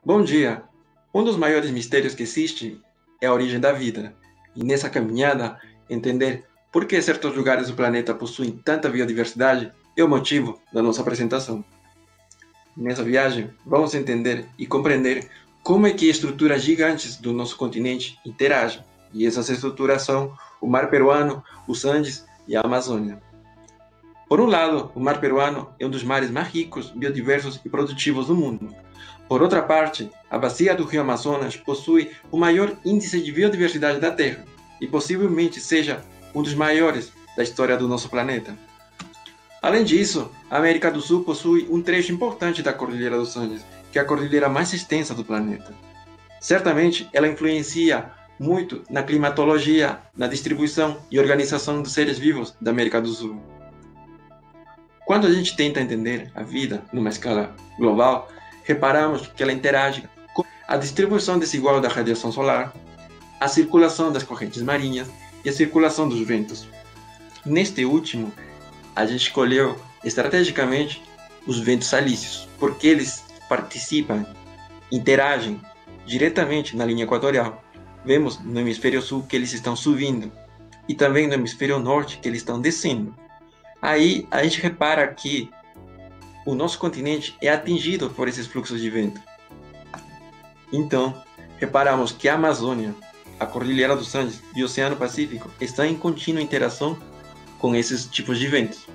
Bom dia! Um dos maiores mistérios que existe é a origem da vida. E nessa caminhada, entender por que certos lugares do planeta possuem tanta biodiversidade é o motivo da nossa apresentação. Nessa viagem, vamos entender e compreender como é que estruturas gigantes do nosso continente interagem. E essas estruturas são o mar peruano, os Andes e a Amazônia. Por um lado, o mar peruano é um dos mares mais ricos, biodiversos e produtivos do mundo. Por outra parte, a bacia do rio Amazonas possui o maior índice de biodiversidade da Terra e possivelmente seja um dos maiores da história do nosso planeta. Além disso, a América do Sul possui um trecho importante da Cordilheira dos Andes, que é a cordilheira mais extensa do planeta. Certamente, ela influencia muito na climatologia, na distribuição e organização dos seres vivos da América do Sul. Quando a gente tenta entender a vida numa escala global, reparamos que ela interage com a distribuição desigual da radiação solar, a circulação das correntes marinhas e a circulação dos ventos. Neste último, a gente escolheu estrategicamente os ventos alísios, porque eles participam, interagem diretamente na linha equatorial. Vemos no hemisfério sul que eles estão subindo e também no hemisfério norte que eles estão descendo. Aí a gente repara que o nosso continente é atingido por esses fluxos de vento. Então, reparamos que a Amazônia, a Cordilheira dos Andes e o Oceano Pacífico estão em contínua interação com esses tipos de ventos.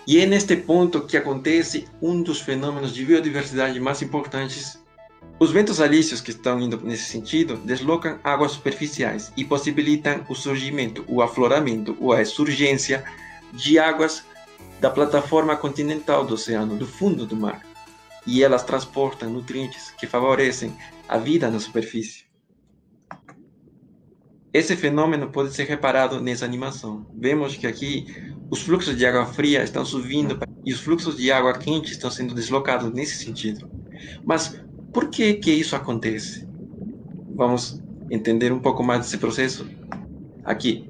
E é neste ponto que acontece um dos fenômenos de biodiversidade mais importantes. Os ventos alísios que estão indo nesse sentido deslocam águas superficiais e possibilitam o surgimento, o afloramento ou a surgência de águas da plataforma continental do oceano, do fundo do mar, e elas transportam nutrientes que favorecem a vida na superfície. Esse fenômeno pode ser reparado nessa animação. Vemos que aqui os fluxos de água fria estão subindo e os fluxos de água quente estão sendo deslocados nesse sentido. Mas por que isso acontece? Vamos entender um pouco mais desse processo aqui.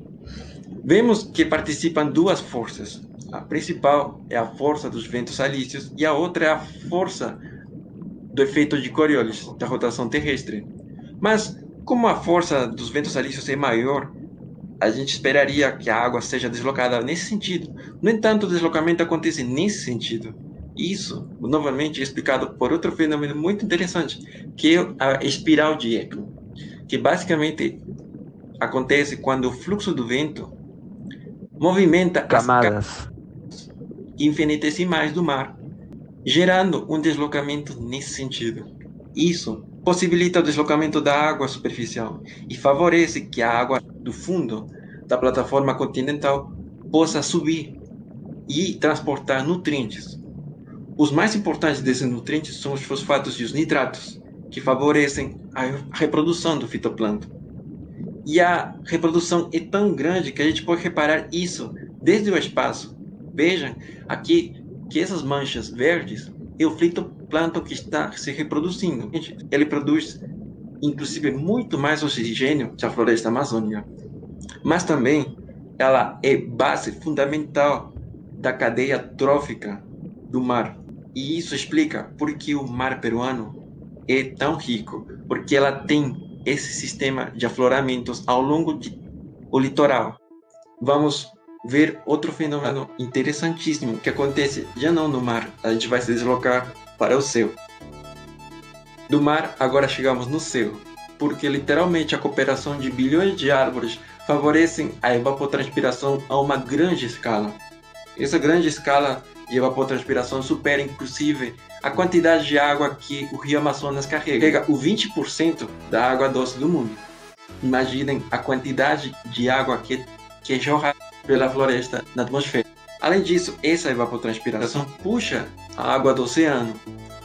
Vemos que participam duas forças. A principal é a força dos ventos alísios e a outra é a força do efeito de Coriolis, da rotação terrestre. Mas, como a força dos ventos alísios é maior, a gente esperaria que a água seja deslocada nesse sentido. No entanto, o deslocamento acontece nesse sentido. Isso, novamente, é explicado por outro fenômeno muito interessante, que é a espiral de Ekman, que basicamente acontece quando o fluxo do vento movimenta as Camadas. infinitesimais do mar, gerando um deslocamento nesse sentido. Isso possibilita o deslocamento da água superficial e favorece que a água do fundo da plataforma continental possa subir e transportar nutrientes. Os mais importantes desses nutrientes são os fosfatos e os nitratos, que favorecem a reprodução do fitoplâncton. E a reprodução é tão grande que a gente pode reparar isso desde o espaço. Vejam aqui que essas manchas verdes é o fitoplâncton que está se reproduzindo. Ele produz, inclusive, muito mais oxigênio que a floresta amazônica. Mas também ela é base fundamental da cadeia trófica do mar. E isso explica por que o mar peruano é tão rico, porque ela tem esse sistema de afloramentos ao longo do litoral. Vamos ver outro fenômeno interessantíssimo que acontece já não no mar, a gente vai se deslocar para o céu. Do mar, agora chegamos no céu, porque literalmente a cooperação de bilhões de árvores favorecem a evapotranspiração a uma grande escala. Essa grande escala de evapotranspiração supera inclusive a quantidade de água que o rio Amazonas carrega, o 20% da água doce do mundo. Imaginem a quantidade de água que é jorrada pela floresta na atmosfera. Além disso, essa evapotranspiração puxa a água do oceano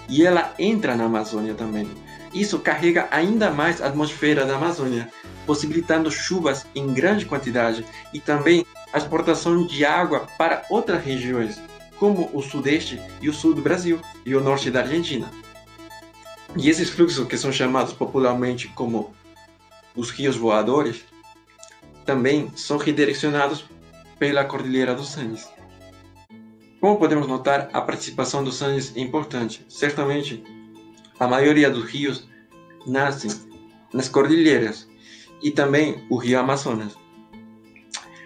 e ela entra na Amazônia também. Isso carrega ainda mais a atmosfera da Amazônia, possibilitando chuvas em grande quantidade e também a exportação de água para outras regiões, como o sudeste e o sul do Brasil e o norte da Argentina. E esses fluxos, que são chamados popularmente como os rios voadores, também são redirecionados pela Cordilheira dos Andes. Como podemos notar, a participação dos Andes é importante. Certamente, A maioria dos rios nascem nas cordilheiras e também o rio Amazonas.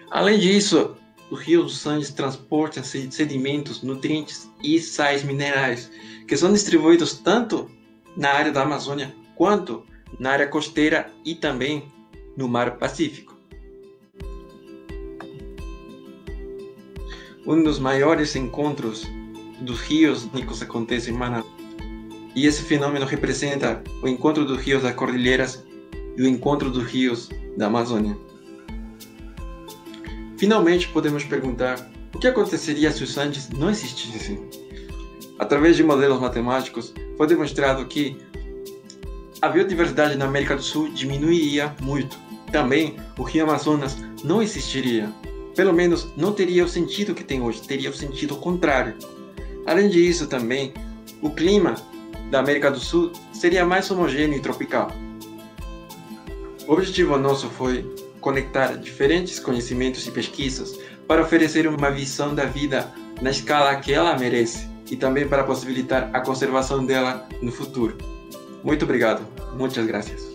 Além disso, o rio dos Andes transporta sedimentos, nutrientes e sais minerais que são distribuídos tanto na área da Amazônia quanto na área costeira e também no Mar Pacífico. Um dos maiores encontros dos rios únicos acontece em Manaus. E esse fenômeno representa o encontro dos rios das cordilheiras e o encontro dos rios da Amazônia. Finalmente, podemos perguntar o que aconteceria se os Andes não existissem. Através de modelos matemáticos, foi demonstrado que a biodiversidade na América do Sul diminuiria muito. Também, o rio Amazonas não existiria. Pelo menos, não teria o sentido que tem hoje, teria o sentido contrário. Além disso, também, o clima da América do Sul seria mais homogêneo e tropical. O objetivo nosso foi conectar diferentes conhecimentos e pesquisas para oferecer uma visão da vida na escala que ela merece e também para possibilitar a conservação dela no futuro. Muito obrigado. Muitas gracias.